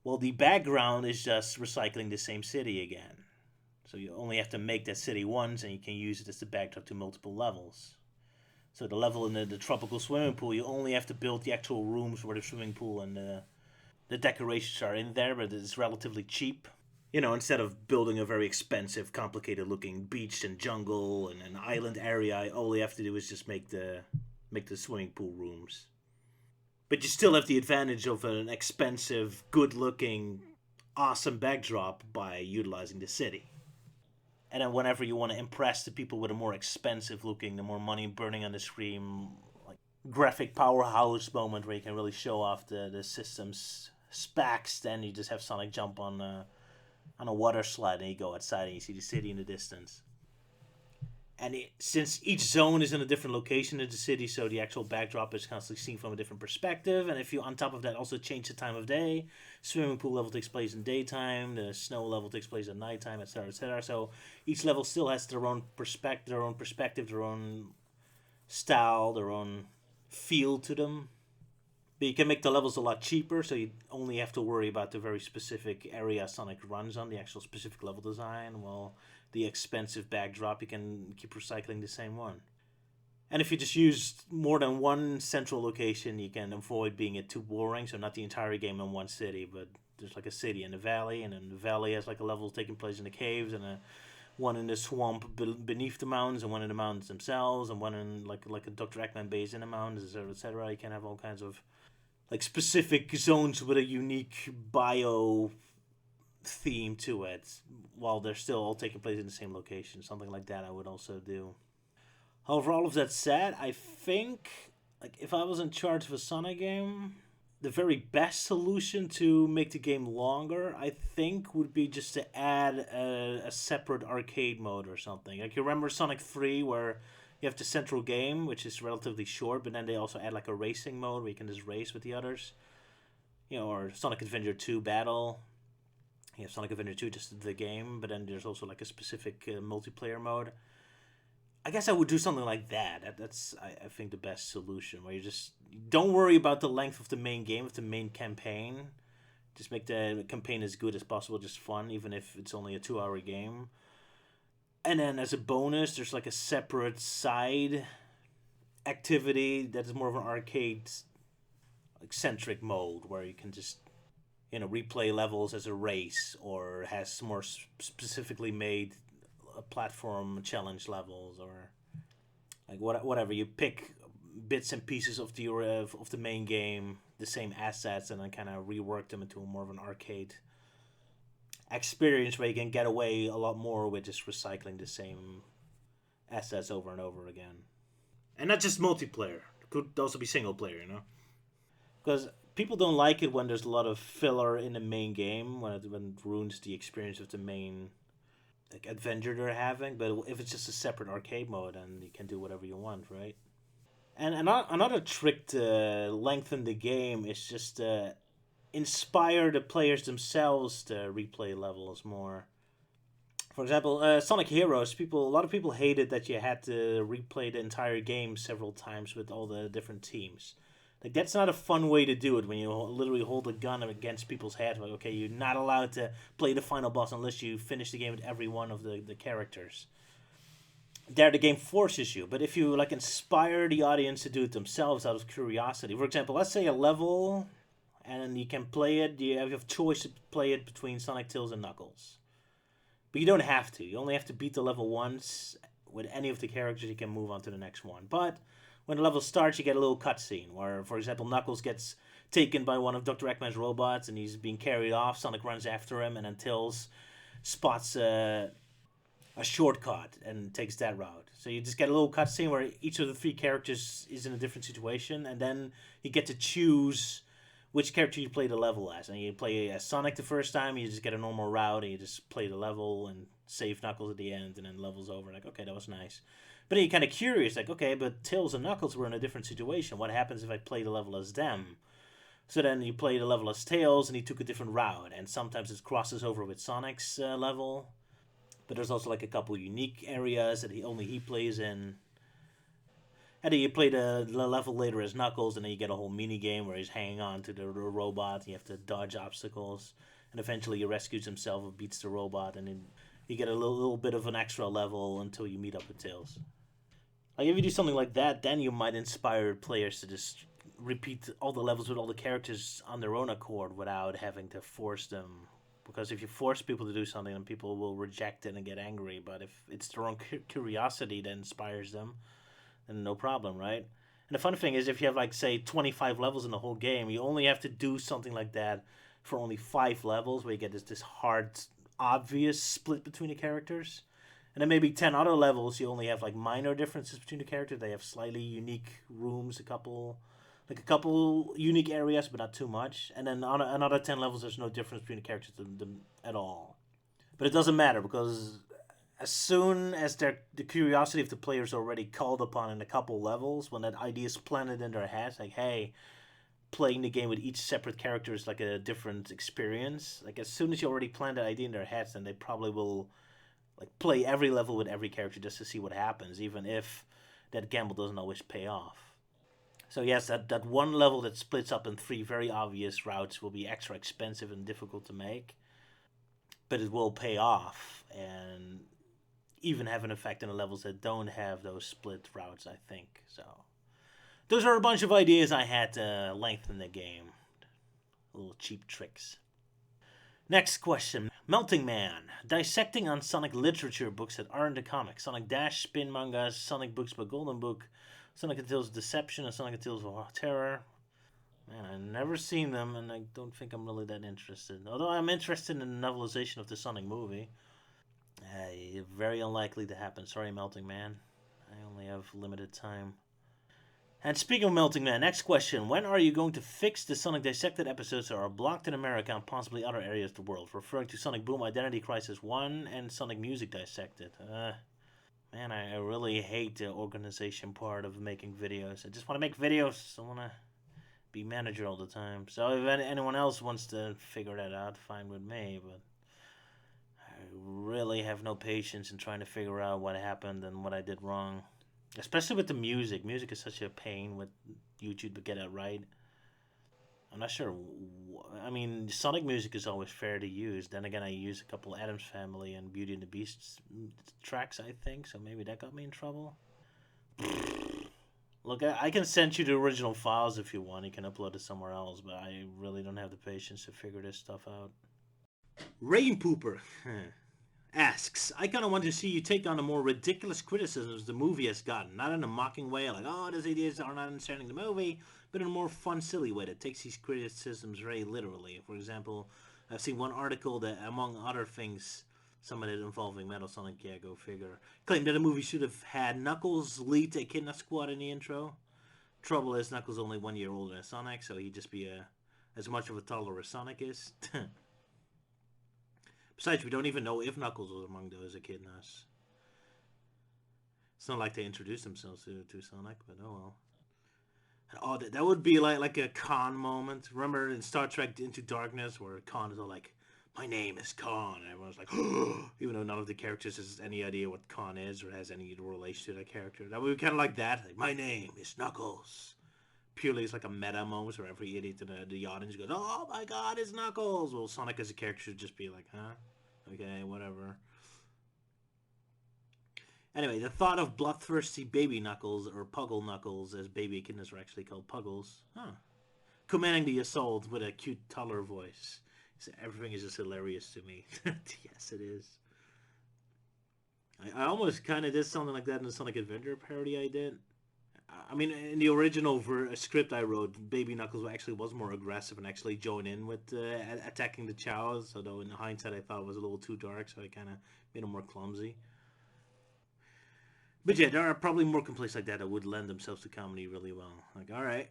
Well, the background is just recycling the same city again. So you only have to make that city once, and you can use it as the backdrop to multiple levels. So the level in the tropical swimming pool, you only have to build the actual rooms where the swimming pool and the decorations are in there, but it's relatively cheap. Instead of building a very expensive, complicated looking beach and jungle and an island area, all you have to do is just make the swimming pool rooms. But you still have the advantage of an expensive, good looking, awesome backdrop by utilizing the city. And then whenever you want to impress the people with a more expensive looking, the more money burning on the screen, like graphic powerhouse moment where you can really show off the system's specs, then you just have Sonic jump on a water slide and you go outside and you see the city in the distance. And since each zone is in a different location in the city, so the actual backdrop is constantly seen from a different perspective. And if you, on top of that, also change the time of day, swimming pool level takes place in daytime, the snow level takes place at nighttime, etc., etc. So each level still has their own perspective, their own style, their own feel to them. But you can make the levels a lot cheaper, so you only have to worry about the very specific area Sonic runs on, the actual specific level design, while the expensive backdrop, you can keep recycling the same one. And if you just use more than one central location, you can avoid being it too boring, so not the entire game in one city, but there's like a city in the valley, and then the valley has like a level taking place in the caves, and one in the swamp beneath the mountains, and one in the mountains themselves, and one in like a Dr. Eggman base in the mountains, etc., etc. You can have all kinds of like specific zones with a unique bio theme to it, while they're still all taking place in the same location. Something like that I would also do. However, all of that said, I think like if I was in charge of a Sonic game, the very best solution to make the game longer, I think, would be just to add a separate arcade mode or something. Like you remember Sonic 3 where you have the central game, which is relatively short, but then they also add like a racing mode where you can just race with the others. Or Sonic Adventure 2 Battle. You have Sonic Adventure 2, just the game, but then there's also like a specific multiplayer mode. I guess I would do something like that. That's I think the best solution, where you just don't worry about the length of the main game, of the main campaign. Just make the campaign as good as possible, just fun, even if it's only a 2-hour game. And then as a bonus, there's like a separate side activity that is more of an arcade centric mode, where you can just replay levels as a race, or has more specifically made platform challenge levels, or like whatever. You pick bits and pieces of the main game, the same assets, and then kind of rework them into more of an arcade experience where you can get away a lot more with just recycling the same assets over and over again. And not just multiplayer. It could also be single player, because people don't like it when there's a lot of filler in the main game, when it ruins the experience of the main like adventure they're having. But if it's just a separate arcade mode, then you can do whatever you want, right? And another trick to lengthen the game is just to inspire the players themselves to replay levels more. For example, Sonic Heroes, a lot of people hated that you had to replay the entire game several times with all the different teams. Like, that's not a fun way to do it, when you literally hold a gun against people's heads. Like, okay, you're not allowed to play the final boss unless you finish the game with every one of the characters. There, the game forces you. But if you like inspire the audience to do it themselves out of curiosity, for example, let's say a level, and you can play it. You have choice to play it between Sonic, Tails, and Knuckles. But you don't have to. You only have to beat the level once with any of the characters. You can move on to the next one. But when the level starts, you get a little cutscene where, for example, Knuckles gets taken by one of Dr. Eggman's robots and he's being carried off. Sonic runs after him, and then Tails spots a shortcut and takes that route. So you just get a little cutscene where each of the three characters is in a different situation, and then you get to choose which character you play the level as. And you play as Sonic the first time, you just get a normal route, and you just play the level and save Knuckles at the end, and then the level's over. Like, okay, that was nice. But then you're kind of curious, like, okay, but Tails and Knuckles were in a different situation. What happens if I play the level as them? So then you play the level as Tails, and he took a different route. And sometimes it crosses over with Sonic's level. But there's also like a couple unique areas that only he plays in. And then you play the level later as Knuckles, and then you get a whole mini game where he's hanging on to the robot. You have to dodge obstacles, and eventually he rescues himself and beats the robot, and then you get a little bit of an extra level until you meet up with Tails. Like, if you do something like that, then you might inspire players to just repeat all the levels with all the characters on their own accord without having to force them. Because if you force people to do something, then people will reject it and get angry. But if it's their own curiosity that inspires them, then no problem, right? And the fun thing is, if you have, like, say, 25 levels in the whole game, you only have to do something like that for only 5 levels, where you get this hard, obvious split between the characters. And then maybe 10 other levels, you only have, like, minor differences between the characters. They have slightly unique rooms, a couple Like a couple unique areas, but not too much. And then on another 10 levels, there's no difference between the characters them at all. But it doesn't matter because as soon as the curiosity of the players already called upon in a couple levels, when that idea is planted in their heads, like, hey, playing the game with each separate character is like a different experience. Like as soon as you already plant that idea in their heads, then they probably will like play every level with every character just to see what happens, even if that gamble doesn't always pay off. So yes, that one level that splits up in three very obvious routes will be extra expensive and difficult to make, but it will pay off and even have an effect in the levels that don't have those split routes, I think. So those are a bunch of ideas I had to lengthen the game. Little cheap tricks. Next question. Melting Man. Dissecting on Sonic literature books that aren't the comics. Sonic Dash, spin mangas, Sonic books by Golden Book, Sonic and Tails Deception, and Sonic and Tails of Terror. Man, I've never seen them, and I don't think I'm really that interested. Although I'm interested in the novelization of the Sonic movie. Very unlikely to happen. Sorry, Melting Man. I only have limited time. And speaking of Melting Man, next question. When are you going to fix the Sonic Dissected episodes that are blocked in America and possibly other areas of the world? Referring to Sonic Boom Identity Crisis 1 and Sonic Music Dissected. Man, I really hate the organization part of making videos. I just want to make videos. I want to be manager all the time. So if anyone else wants to figure that out, fine with me. But I really have no patience in trying to figure out what happened and what I did wrong. Especially with the music. Music is such a pain with YouTube to get it right. I'm not sure. I mean, Sonic music is always fair to use. Then again, I use a couple Adams Family and Beauty and the Beast tracks, I think. So maybe that got me in trouble. Look, I can send you the original files if you want. You can upload it somewhere else, but I really don't have the patience to figure this stuff out. Rain Pooper asks, I kind of want to see you take on the more ridiculous criticisms the movie has gotten. Not in a mocking way, like, oh, these ideas are not understanding the movie, but in a more fun, silly way that takes these criticisms very literally. For example, I've seen one article that, among other things, some of it involving Metal Sonic, yeah, go figure, claimed that the movie should have had Knuckles lead the Echidna Squad in the intro. Trouble is, Knuckles only 1 year older than Sonic, so he'd just be as much of a toddler as Sonic is. Besides, we don't even know if Knuckles was among those echidnas. It's not like they introduced themselves to Sonic, but oh well. Oh, that would be like a Khan moment. Remember in Star Trek Into Darkness where Khan is all like, my name is Khan. And everyone's like, oh, even though none of the characters has any idea what Khan is or has any relation to that character. That would be kind of like that. Like, my name is Knuckles. Purely it's like a meta moment where every idiot in the audience goes, oh my god, it's Knuckles. Well, Sonic as a character should just be like, huh? Okay, whatever. Anyway, the thought of bloodthirsty baby Knuckles, or Puggle Knuckles, as baby echidnas are actually called Puggles, commanding the assault with a cute toddler voice. So everything is just hilarious to me. Yes, it is. I almost kind of did something like that in the Sonic Adventure parody I did. I mean, in the original script I wrote, Baby Knuckles actually was more aggressive and actually joined in with attacking the Chows. Although in hindsight, I thought it was a little too dark, so I kind of made him more clumsy. But yeah, there are probably more complaints like that would lend themselves to comedy really well. Like, all right,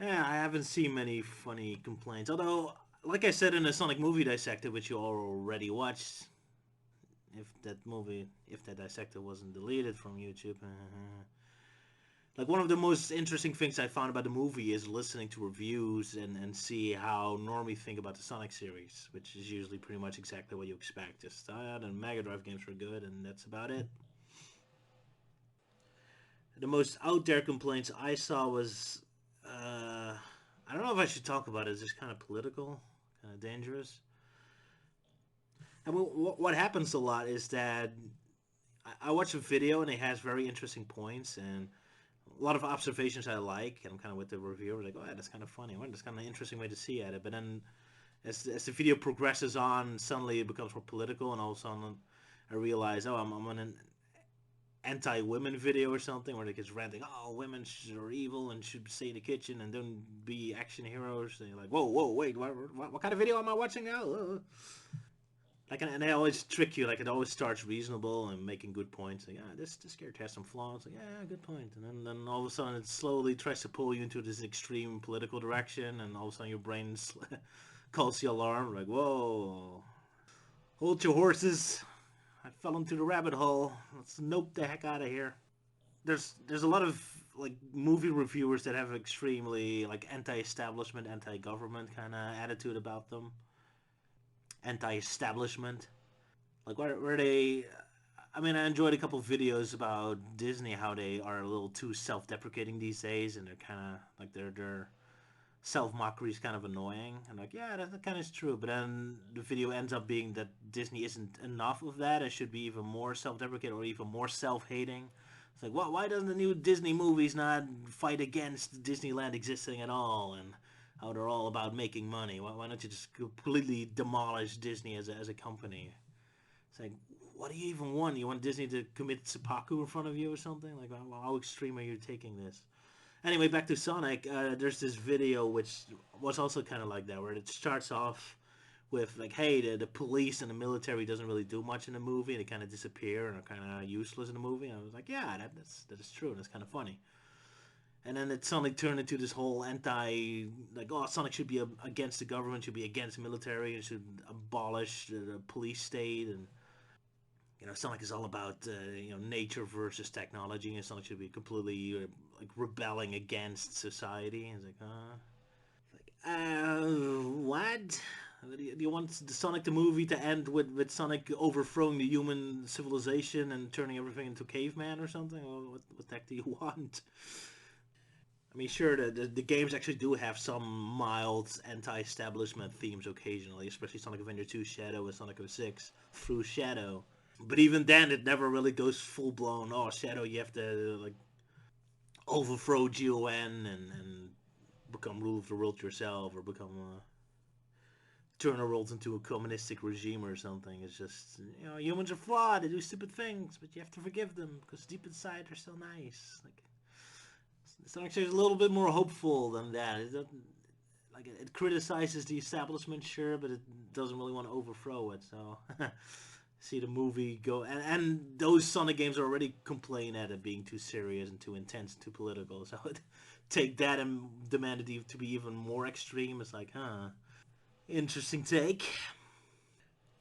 yeah, I haven't seen many funny complaints. Although, like I said in the Sonic movie dissector, which you already watched, if that dissector wasn't deleted from YouTube. Like one of the most interesting things I found about the movie is listening to reviews and see how normie think about the Sonic series, which is usually pretty much exactly what you expect. Just the Mega Drive games were good, and that's about it. The most out there complaints I saw was, I don't know if I should talk about it. It's just kind of political, kind of dangerous. And what happens a lot is that I watch a video and it has very interesting points and a lot of observations I like, and I'm kind of with the reviewer like, oh yeah, that's kind of funny, well, that's kind of an interesting way to see at it. But then as the video progresses on, suddenly it becomes more political, and all of a sudden I realize, oh, I'm on an anti-women video or something where they get ranting, oh, women are evil and should stay in the kitchen and don't be action heroes. And you're like, whoa, wait, what kind of video am I watching now? Like, and they always trick you. Like, it always starts reasonable and making good points. Like, this character has some flaws. Like, yeah, good point. And then all of a sudden, it slowly tries to pull you into this extreme political direction, and all of a sudden, your brain calls the alarm. Like, whoa, hold your horses. I fell into the rabbit hole. Let's nope the heck out of here. There's a lot of like movie reviewers that have extremely like anti-establishment, anti-government kind of attitude about them. Anti-establishment. Like where they, I mean, I enjoyed a couple of videos about Disney, how they are a little too self-deprecating these days, and they're kind of like their self-mockery is kind of annoying. And like, yeah, that kind of is true. But then the video ends up being that Disney isn't enough of that. It should be even more self-deprecating or even more self-hating. It's like, well, why doesn't the new Disney movies not fight against Disneyland existing at all, and how they're all about making money? Why don't you just completely demolish Disney as a company? It's like, what do you even want? You want Disney to commit seppuku in front of you or something? Like, how extreme are you taking this? Anyway, back to Sonic. There's this video which was also kind of like that, where it starts off with like, hey, the police and the military doesn't really do much in the movie. They kind of disappear and are kind of useless in the movie. And I was like, yeah, that is true. That's kind of funny. And then it suddenly turned into this whole like, oh, Sonic should be against the government, should be against the military, and should abolish the police state, and Sonic is all about nature versus technology, and Sonic should be completely like rebelling against society. And it's like, what? Do you want the Sonic the movie to end with Sonic overthrowing the human civilization and turning everything into caveman or something? Or what the heck do you want? I mean, sure, the games actually do have some mild anti-establishment themes occasionally, especially Sonic Adventure 2 Shadow and Sonic 06 Through Shadow. But even then, it never really goes full blown. Oh, Shadow, you have to like overthrow GON and become ruler of the world yourself, or become turn the world into a communistic regime or something. It's just humans are flawed. They do stupid things, but you have to forgive them because deep inside they're still nice. Like it's actually a little bit more hopeful than that. It doesn't, like it criticizes the establishment, sure, but it doesn't really want to overthrow it. So see the movie go, and those Sonic games already complain at it being too serious and too intense and too political. So take that and demand it to be even more extreme. It's like, huh, interesting take.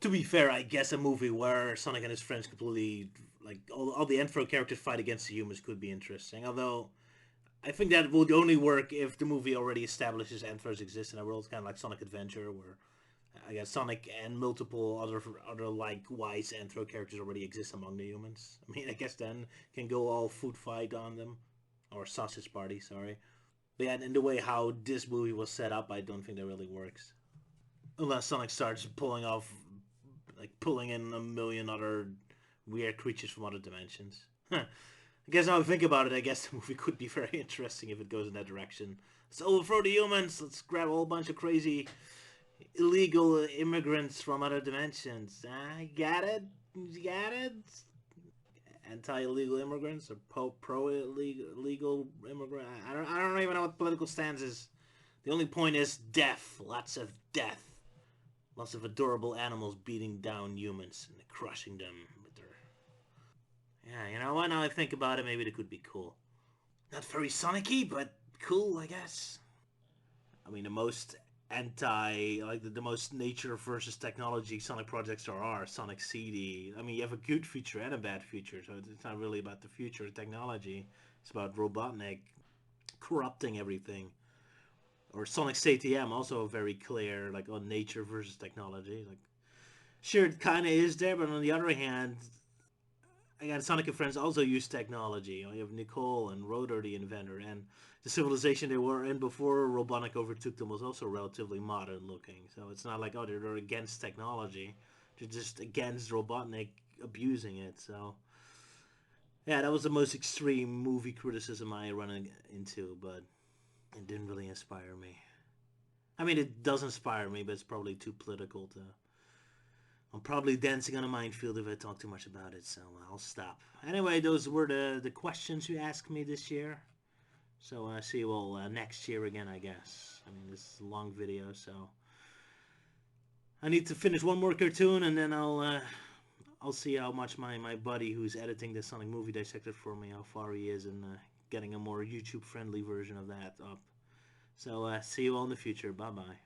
To be fair, I guess a movie where Sonic and his friends completely like all the Anthro characters fight against the humans could be interesting. Although I think that would only work if the movie already establishes Anthros exist in a world, kind of like Sonic Adventure, where I guess Sonic and multiple other likewise Anthro characters already exist among the humans. I mean, I guess then can go all food fight on them, or sausage party. Sorry, but yeah, in the way how this movie was set up, I don't think that really works. Unless Sonic starts pulling in a million other weird creatures from other dimensions. I guess now I think about it, I guess the movie could be very interesting if it goes in that direction. Let's overthrow the humans. Let's grab a whole bunch of crazy illegal immigrants from other dimensions. Got it? You got it? Anti-illegal immigrants or pro-illegal immigrant? I don't even know what political stance is. The only point is death. Lots of death. Lots of adorable animals beating down humans and crushing them with their... Yeah, you know what? Now I think about it, maybe it could be cool. Not very Sonic-y, but cool, I guess. I mean, the most the most nature versus technology Sonic projects there are, Sonic CD. I mean, you have a good feature and a bad feature, so it's not really about the future of technology. It's about Robotnik corrupting everything. Or Sonic CTM, also very clear, like on nature versus technology. Like, sure, it kind of is there, but on the other hand, again, Sonic and Friends also use technology. You have Nicole and Rotor, the inventor, and the civilization they were in before Robotnik overtook them was also relatively modern looking. So it's not like, oh, they're against technology. They're just against Robotnik abusing it. So, yeah, that was the most extreme movie criticism I run into, but it didn't really inspire me. I mean, it does inspire me, but it's probably too political to... I'm probably dancing on a minefield if I talk too much about it, so I'll stop. Anyway, those were the questions you asked me this year. So see you all next year again, I guess. I mean, this is a long video, so... I need to finish one more cartoon, and then I'll see how much my buddy who's editing the Sonic movie dissector for me, how far he is in getting a more YouTube friendly version of that up. So see you all in the future. Bye bye.